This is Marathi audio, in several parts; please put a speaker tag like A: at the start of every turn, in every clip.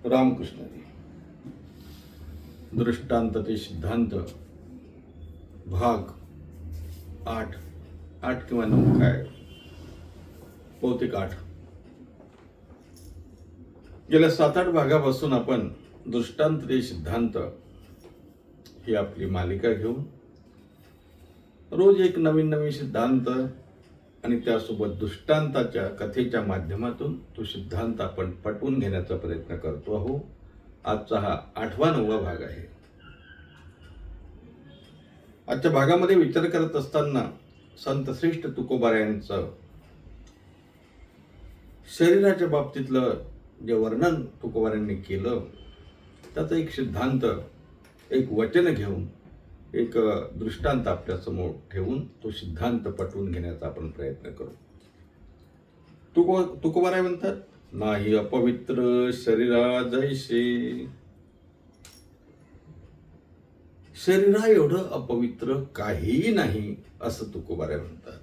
A: रामकृष्ण दृष्टांत ते सिद्धांत भाग 8 किंवा 9 काय बहुतेक 8. गेल्या 7-8 भागापासून आपण दृष्टांत ते सिद्धांत ही आपली मालिका घेऊन रोज एक नवीन सिद्धांत आणि त्यासोबत दृष्टांताच्या कथेच्या माध्यमातून तो सिद्धांत आपण पटवून घेण्याचा प्रयत्न करतो आहोत. आजचा हा 8वा-9वा भाग आहे. आजच्या भागामध्ये विचार करत असताना संत श्रेष्ठ तुकोबारायांचं शरीराच्या बाबतीतलं जे वर्णन तुकोबारायांनी केलं त्याचा एक सिद्धांत, एक वचन घेऊन, एक दृष्टांत आपल्या समोर ठेवून तो सिद्धांत पटवून घेण्याचा आपण प्रयत्न करू. तुकोबाराय म्हणतात, नाही अपवित्र शरीरा जैसे. शरीरा एवढं अपवित्र काहीही नाही असं तुकोबाराय म्हणतात.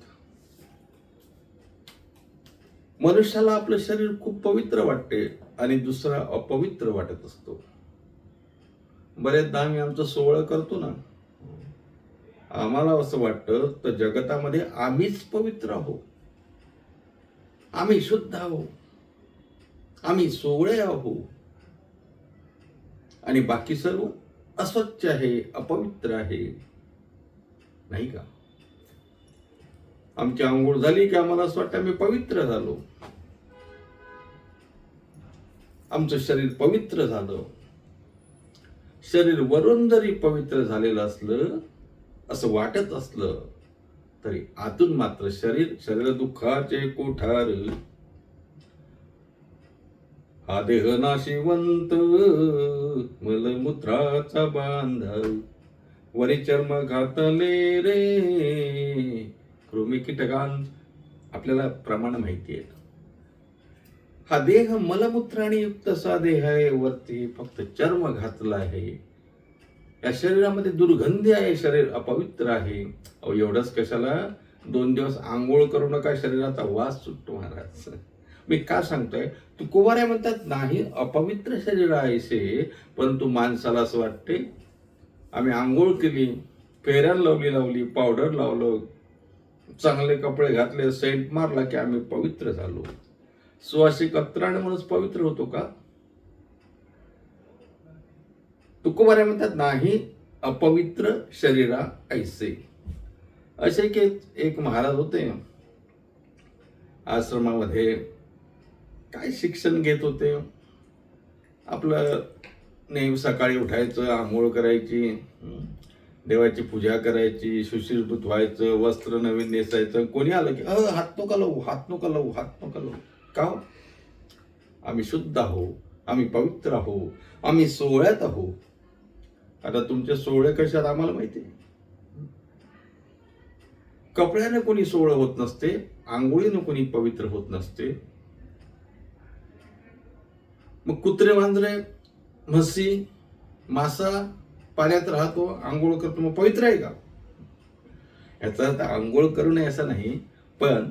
A: मनुष्याला आपलं शरीर खूप पवित्र वाटते आणि दुसरा अपवित्र वाटत असतो. बरेचदा आम्ही आमचं सोहळं करतो ना, आम्हाला असं वाटतं तर जगतामध्ये आम्हीच पवित्र आहोत, आम्ही शुद्ध आहोत, आम्ही सोवळे आहोत आणि बाकी सर्व अस्वच्छ आहे, अपवित्र आहे, नाही का? आमची आंघोळ झाली की आम्हाला असं वाटतं आम्ही पवित्र झालो, आमचं शरीर पवित्र झालं. शरीर वरून जरी पवित्र झालेलं असलं असं वाटत असलं तरी आतून मात्र शरीर दुःखाचे कोठार. हा देह नाशिवंत मलमूत्राचा बांधव, वरी चर्म घातले रे कृमी कीटकांत. आपल्याला प्रमाण माहिती आहे. हा देह मलमूत्राने युक्त असा देह आहे, वरती फक्त चर्म घातला आहे. या शरीरामध्ये दुर्गंधी आहे, शरीर अपवित्र आहे. अहो एवढंच कशाला 2 दिवस आंघोळ करू नका, शरीराचा वास सुटतो महाराज. मी का सांगतोय? तुकोबाराय म्हणतात, नाही अपवित्र शरीर आहे से, परंतु माणसाला असं वाटते आम्ही आंघोळ केली, फेऱ्यान लावली, पावडर लावलं, चांगले कपडे घातले, सेंट मारला की आम्ही पवित्र झालो. सुवासिक अत्तराने म्हणून पवित्र होतो का? तुकोबाराय म्हणतात, नाही अपवित्र शरीरा ऐसे. असे की एक महाराज होते आश्रमामध्ये, काय शिक्षण घेत होते. आपलं नेहमी सकाळी उठायचं, आंघोळ करायची, देवाची पूजा करायची, सुशीलभूत व्हायचं, वस्त्र नवीन नेसायचं. कोणी आलं की हात नका लावू, हात नका लावू, हात नका लावू. का? आम्ही शुद्ध आहोत, आम्ही पवित्र आहोत, आम्ही सोहळ्यात आहोत. आता तुमचे सोहळे कशात आम्हाला माहिती आहे. कपड्याने कोणी सोहळं होत नसते, आंघोळीनं कोणी पवित्र होत नसते. मग कुत्रे, मांजरे, म्हशी, मासा पाण्यात राहतो, आंघोळ करतो, मग पवित्र आहे का? याचा अर्थ आंघोळ करू नये असं नाही, पण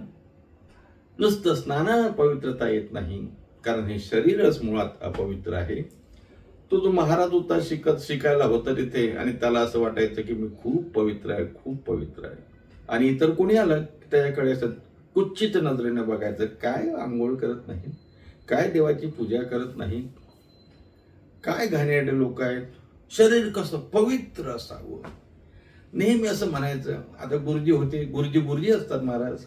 A: नुसतं स्नानानं पवित्रता येत नाही, कारण हे शरीरच मुळात अपवित्र आहे. तो जो महाराज होता, शिकायला होता तिथे, आणि त्याला असं वाटायचं की मी खूप पवित्र आहे, खूप पवित्र आहे. आणि इतर कोणी आलं त्याच्याकडे असं कुच्चित नजरेने बघायचं, काय आंघोळ करत नाही, काय देवाची पूजा करत नाही, काय घाणेरडे लोक आहेत, शरीर कसं पवित्र असावं, नेहमी असं म्हणायचं. आता गुरुजी होते, गुरुजी असतात महाराज.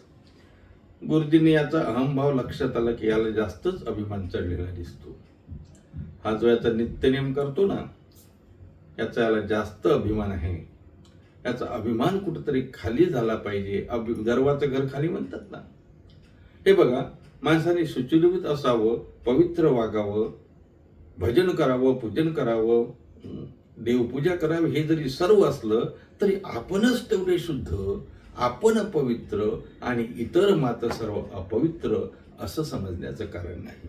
A: गुरुजींनी याचा अहंभाव लक्षात आला की याला जास्तच अभिमान चढलेला दिसतो. हा जो याचा नित्यनेम करतो ना, याचा याला जास्त अभिमान आहे. याचा अभिमान कुठेतरी खाली झाला पाहिजे. गर्वाचं घर खाली म्हणतात ना. हे बघा, माणसाने सुचिरभूत असावं, पवित्र वागावं, भजन करावं, पूजन करावं, देवपूजा करावी. हे जरी सर्व असलं तरी आपणच तेवढे शुद्ध, आपण पवित्र आणि इतर मात्र सर्व अपवित्र असं समजण्याचं कारण नाही.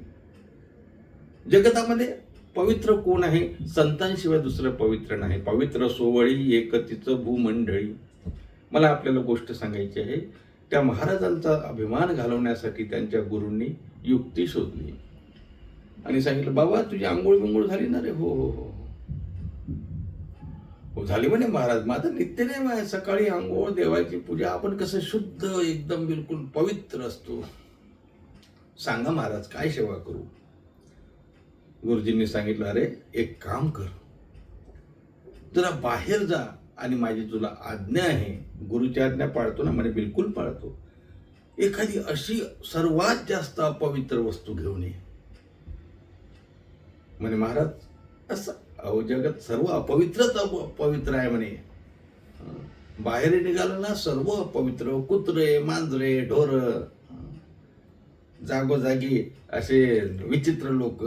A: जगतामध्ये पवित्र कोण आहे? संतांशिवाय दुसरं पवित्र नाही. पवित्र सोवळी एकतीचं भूमंडळी. मला आपल्याला गोष्ट सांगायची आहे. त्या महाराजांचा अभिमान घालवण्यासाठी त्यांच्या गुरूंनी युक्ती शोधली. आणि सांगितलं, बाबा तुझी आंघोळ बिंघोळ झाली ना रे? हो हो हो हो झाली म्हणे महाराज, माझं नित्यनेम आहे, सकाळी आंघोळ, देवाची पूजा. आपण कसं शुद्ध एकदम बिलकुल पवित्र असतो. सांगा महाराज काय सेवा करू? गुरुजींनी सांगितलं, अरे एक काम कर, जरा बाहेर जा आणि माझी तुला आज्ञा आहे. गुरुची आज्ञा पाळतो ना? म्हणे बिलकुल पाळतो. एखादी अशी सर्वात जास्त अपवित्र वस्तू घेऊन ये. म्हणे महाराज असं? अहो जगात सर्व अपवित्रच अपवित्र आहे म्हणे. बाहेर निघालो ना सर्व अपवित्र, कुत्रे, मांजरे, ढोर, जागोजागी असे विचित्र लोक,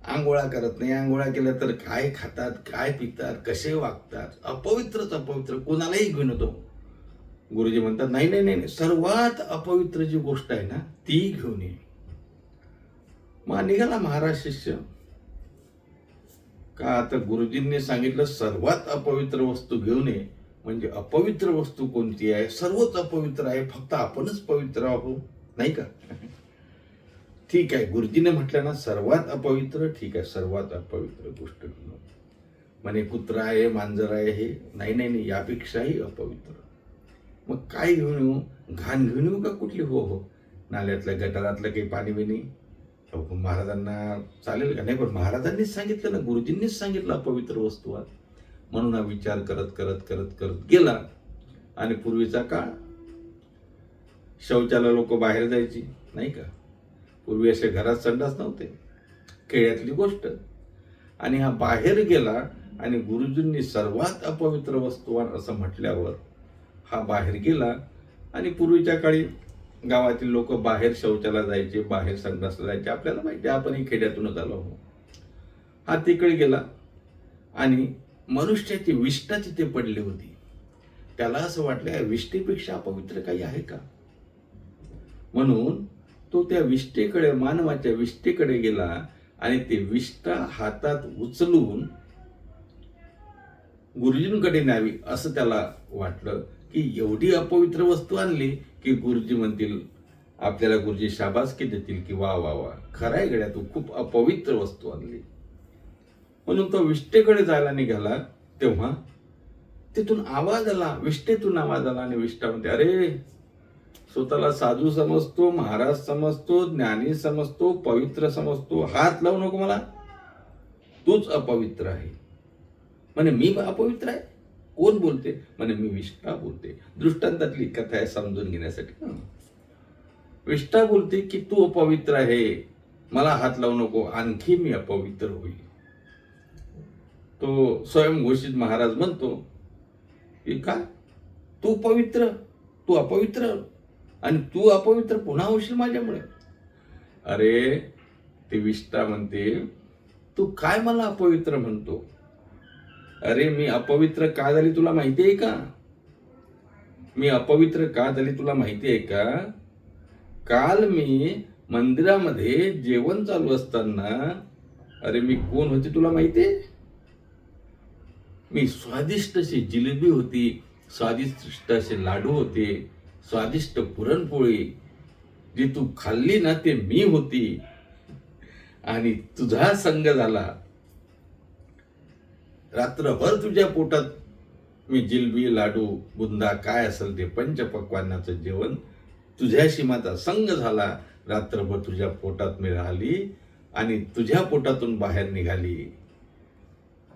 A: आंघोळा करत नाही, आंघोळा केलं तर काय खातात, काय पितात, कसे वागतात, अपवित्रच अपवित्र, कोणालाही घेऊन येतो. गुरुजी म्हणतात, नाही नाही नाही, सर्वात अपवित्र जी गोष्ट आहे ना ती घेऊन ये. मग निघाला महाराज शिष्य. का आता गुरुजींनी सांगितलं सर्वात अपवित्र वस्तू घेऊन ये, म्हणजे अपवित्र वस्तू कोणती आहे? सर्वच अपवित्र आहे, फक्त आपणच पवित्र आहोत, नाही का? ठीक आहे, गुरुजीने म्हटलं ना सर्वात अपवित्र, ठीक आहे, सर्वात अपवित्र गोष्ट घेऊन. म्हणे कुत्रा आहे, मांजर आहे, हे नाही नाही नाही, यापेक्षाही अपवित्र. मग काय घेऊन येऊ? घाण घेऊन येऊ का कुठली? हो हो, नाल्यातल्या गटारातलं काही पाणी बिणी. महाराजांना चालेल का? नाही, पण महाराजांनीच सांगितलं ना, गुरुजींनीच सांगितलं अपवित्र वस्तू आहे म्हणून. हा विचार करत करत करत करत गेला. आणि पूर्वीचा काळ, शौचाला लोक बाहेर जायची, नाही का? पूर्वी असे घरात संडास नव्हते, खेड्यातली गोष्ट. आणि हा बाहेर गेला आणि गुरुजींनी सर्वात अपवित्र वस्तू असं म्हटल्यावर हा बाहेर गेला. आणि पूर्वीच्या काळी गावातील लोक बाहेर शौचाला जायचे, बाहेर संडासला जायचे, आपल्याला माहिती, आपणही खेड्यातूनच आलो आहोत. हा तिकडे गेला आणि मनुष्याची विष्ठा तिथे पडली होती. त्याला असं वाटलं या विष्ठेपेक्षा अपवित्र काही आहे का? म्हणून तो त्या विष्ठेकडे, मानवाच्या विष्ठेकडे गेला आणि ते विष्ठा हातात उचलून गुरुजींकडे न्यावी असं त्याला वाटलं. की एवढी अपवित्र वस्तू आणली की गुरुजी म्हणतील, आपल्याला गुरुजी शाबासकी देतील की वा वा वा, खराय गड्या, तू खूप अपवित्र वस्तू आणली. म्हणून तो विष्ठेकडे जायला निघाला तेव्हा तिथून आवाज आला, विष्ठेतून आवाज आला. आणि विष्ठा म्हणते, अरे स्वतःला साधू समजतो, महाराज समजतो, ज्ञानी समजतो, पवित्र समजतो, हात लावू नको मला, तूच अपवित्र आहे. म्हणे मी अपवित्र आहे? कोण बोलते? म्हणे मी विष्ठा बोलते. दृष्टांतातली कथा आहे समजून घेण्यासाठी. विष्ठा बोलते की तू अपवित्र आहे, मला हात लावू नको, आणखी मी अपवित्र होईल. तो स्वयंघोषित महाराज म्हणतो की काय, तू पवित्र, तू अपवित्र, आणि तू अपवित्र पुन्हा होशील माझ्यामुळे? अरे ती विष्ठा म्हणते, तू काय मला अपवित्र म्हणतो? अरे मी अपवित्र का झाली तुला माहिती आहे का? मी अपवित्र का झाली तुला माहिती आहे का? काल मी मंदिरामध्ये जेवण चालू असताना, अरे मी कोण होते तुला माहिती आहे? मी स्वादिष्ट अशी जिलेबी होती, स्वादिष्ट असे लाडू होते, स्वादिष्ट पुरणपोळी जी तू खाल्ली ना ते मी होती. आणि तुझा संग झाला, रात्रभर तुझ्या पोटात मी जिलबी, लाडू, बुंदा काय असेल ते पंचपक्वान्नाचं जेवण, तुझ्याशी माझा संग झाला, रात्रभर तुझ्या पोटात मी राहिली आणि तुझ्या पोटातून बाहेर निघाली.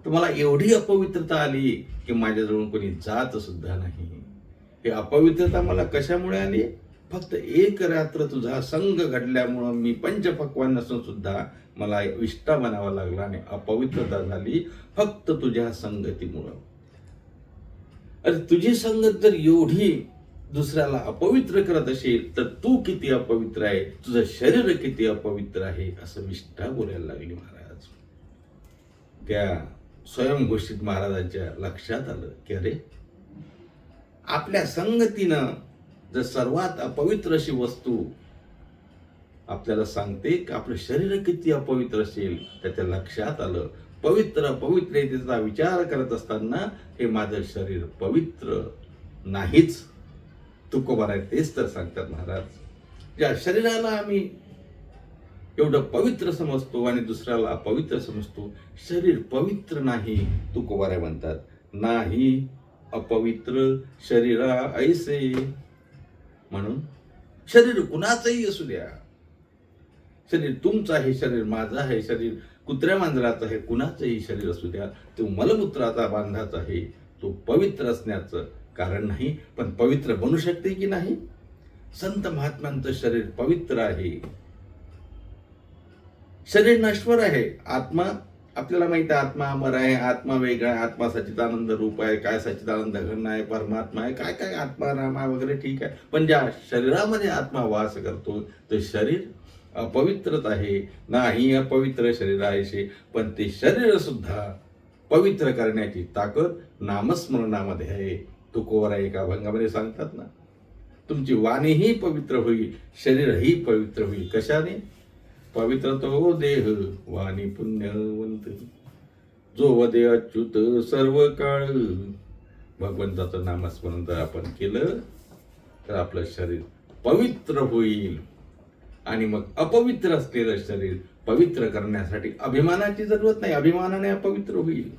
A: तर मला एवढी अपवित्रता आली की माझ्याजवळून कोणी जात सुद्धा नाही. हे अपवित्रता मला कशामुळे आली? फक्त एक रात्र तुझा संग घडल्यामुळं मी पंचपक्वान्न नसून सुद्धा मला विष्ठा बनावा लागला आणि अपवित्रता झाली फक्त तुझ्या संगतीमुळं. अरे तुझी संगत जर एवढी दुसऱ्याला अपवित्र करत असेल तर तू किती अपवित्र आहे, तुझं शरीर किती अपवित्र आहे, असं विष्ठा बोलायला लागली महाराज. त्या स्वयंघोषित महाराजांच्या लक्षात आलं की अरे आपल्या संगतीनं जर सर्वात अपवित्र अशी वस्तू आपल्याला सांगते की आपलं शरीर किती अपवित्र असेल, त्याच्या लक्षात आलं. पवित्र पवित्रतेचा विचार करत असताना हे माझं शरीर पवित्र नाहीच. तुकोबाराय तेच तर सांगतात महाराज. ज्या शरीराला आम्ही एवढं पवित्र समजतो आणि दुसऱ्याला अपवित्र समजतो. शरीर पवित्र नाही, तुकोबाराय म्हणतात. नाही अपवित्र शरीरा ऐसे. म्हणून शरीर कुणाचंही असू द्या, शरीर तुमचं आहे, शरीर माझं आहे, शरीर कुत्र्या मांजराचं आहे, कुणाचंही शरीर असू द्या, तो मलमूत्राचा बांधाचा आहे, तो पवित्र असण्याचं कारण नाही. पण पवित्र बनू शकते की नाही? संत महात्म्यांचं शरीर पवित्र आहे. शरीर नश्वर आहे, आत्मा आपल्याला माहिती आहे, आत्मा अमर आहे, आत्मा वेगळा आहे, आत्मा सच्चिदानंद रूप आहे, काय सच्चिदानंद घन आहे, परमात्मा आहे, काय काय आत्मा रामा वगैरे ठीक आहे. पण ज्या शरीरामध्ये आत्मा वास करतो ते शरीर अपवित्रच आहे. नाही अपवित्र शरीर आहे, पण ते शरीर सुद्धा पवित्र करण्याची ताकद नामस्मरणामध्ये आहे. तुकोबाराय एका अभंगामध्ये सांगतात ना, तुमची वाणीही पवित्र होईल, शरीरही पवित्र होईल. कशाने? पवित्र तो देह वाणी पुण्यवंत, जो वदे अच्युत सर्व काळ. भगवंताचं नामस्मरण जर आपण केलं तर आपलं शरीर पवित्र होईल. आणि मग अपवित्र असलेलं शरीर पवित्र करण्यासाठी अभिमानाची जरूरत नाही, अभिमानाने अपवित्र होईल.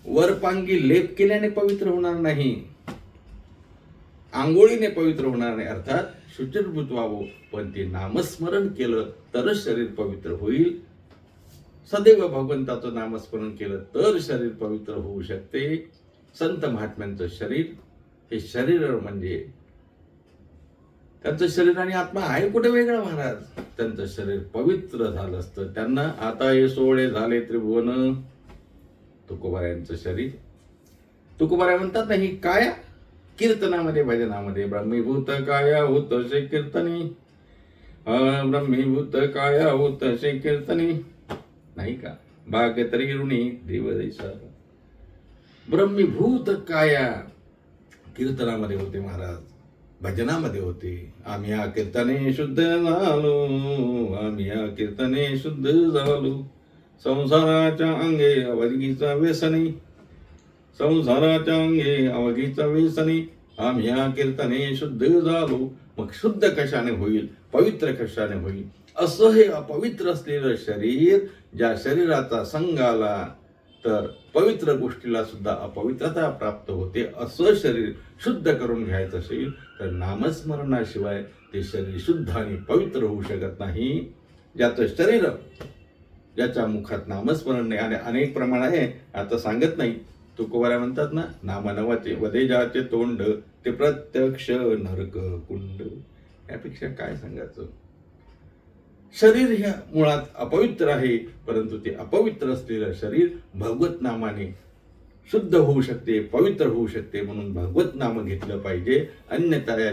A: वरपांगी लेप केल्याने पवित्र होणार नाही, आंघोळीने पवित्र होणार नाही, अर्थात शुचिर्भूत व्हावं. पण ते नामस्मरण केलं तरच शरीर पवित्र होईल. सदैव भगवंताचं नामस्मरण केलं तर शरीर पवित्र होऊ शकते. संत महात्म्यांचं शरीर हे शरीर म्हणजे त्यांचं शरीर आणि आत्मा आहे कुठे वेगळं महाराज. त्यांचं शरीर पवित्र झालं असतं. त्यांना आता हे सोळे झाले त्रिभुवन. तुकोबारायांचं शरीर, तुकोबाराय म्हणतात ना, ही काया कीर्तनामध्ये भजनामध्ये ब्रह्मीभूत काया होत असे कीर्तनी, ब्रह्मीभूत काया होत असे कीर्तनी, नाही का? भाग तरी ऋणी देव दैसा. ब्रह्मीभूत काया कीर्तनामध्ये होते महाराज, भजनामध्ये होते. आम्ही या कीर्तने शुद्ध झालो, आम्ही या कीर्तने शुद्ध झालो. संसाराच्या अंगे अवघीचा व्यसनी, संसाराच्या अंगे अवघीचा व्यसनी, आम्ही या कीर्तने शुद्ध झालो. मग शुद्ध कशाने होईल? पवित्र कशाने होईल? असं हे अपवित्र असलेलं शरीर, ज्या शरीराचा संग आला तर पवित्र गोष्टीला सुद्धा अपवित्रता प्राप्त होते. असं शरीर शुद्ध करून घ्यायचं असेल तर नामस्मरणाशिवाय ते शरीर शुद्ध आणि पवित्र होऊ शकत नाही. ज्याचं शरीर, ज्याच्या मुखात नामस्मरण नाही, आणि अनेक प्रमाण आहे, आता सांगत नाही. तुकोबाराय म्हणतात ना, नाम नवाचे वदे जाचे तोंड, ते प्रत्यक्ष नरक कुंड. यापेक्षा काय सांगायचं? शरीर ह्या मुळात अपवित्र आहे, परंतु ते अपवित्र असलेलं शरीर भगवत नामाने शुद्ध होऊ शकते, पवित्र होऊ शकते. म्हणून भगवत नाम घेतलं पाहिजे. अन्यथा या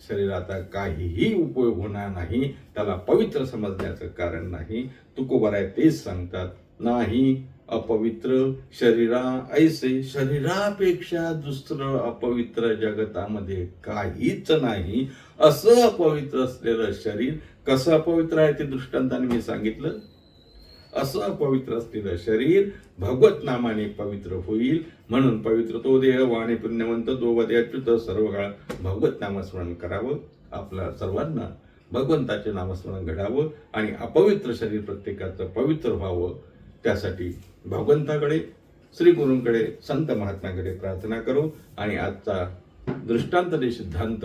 A: शरीराचा काहीही उपयोग होणार नाही, त्याला पवित्र समजण्याचं कारण नाही. तुकोबाराय तेच सांगतात, नाही अपवित्र शरीरा ऐसे. शरीरापेक्षा दुसरं अपवित्र जगतामध्ये काहीच नाही. असं अपवित्र असलेलं शरीर कसं अपवित्र आहे ते दृष्टांताने मी सांगितलं. असं अपवित्र असलेलं शरीर भगवत नामाने पवित्र होईल. म्हणून पवित्र तो देह वाणी पुण्यवंत, जो वदे अच्युत सर्व काळ. भगवत नामस्मरण करावं, आपल्या सर्वांना भगवंताचे नामस्मरण घडावं आणि अपवित्र शरीर प्रत्येकाचं पवित्र व्हावं. त्यासाठी भगवंताकडे, श्री गुरूंकडे, संत महात्म्याकडे प्रार्थना करू. आणि आजचा दृष्टांत आणि सिद्धांत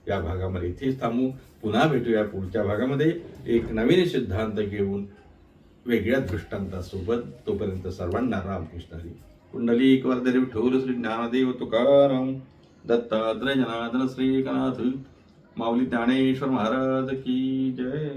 A: या भागामध्ये इथेच थांबू. पुन्हा भेटूया पुढच्या भागामध्ये एक नवीन सिद्धांत घेऊन वेगळ्या दृष्टांतासोबत. तोपर्यंत सर्वांना रामकृष्ण हरी. कुंडलिक वरदे विठ्ठल श्री ज्ञानदेव तुकाराम, दत्तात्रय जनार्दन श्री एकनाथ, माऊली ज्ञानेश्वर महाराज की जय.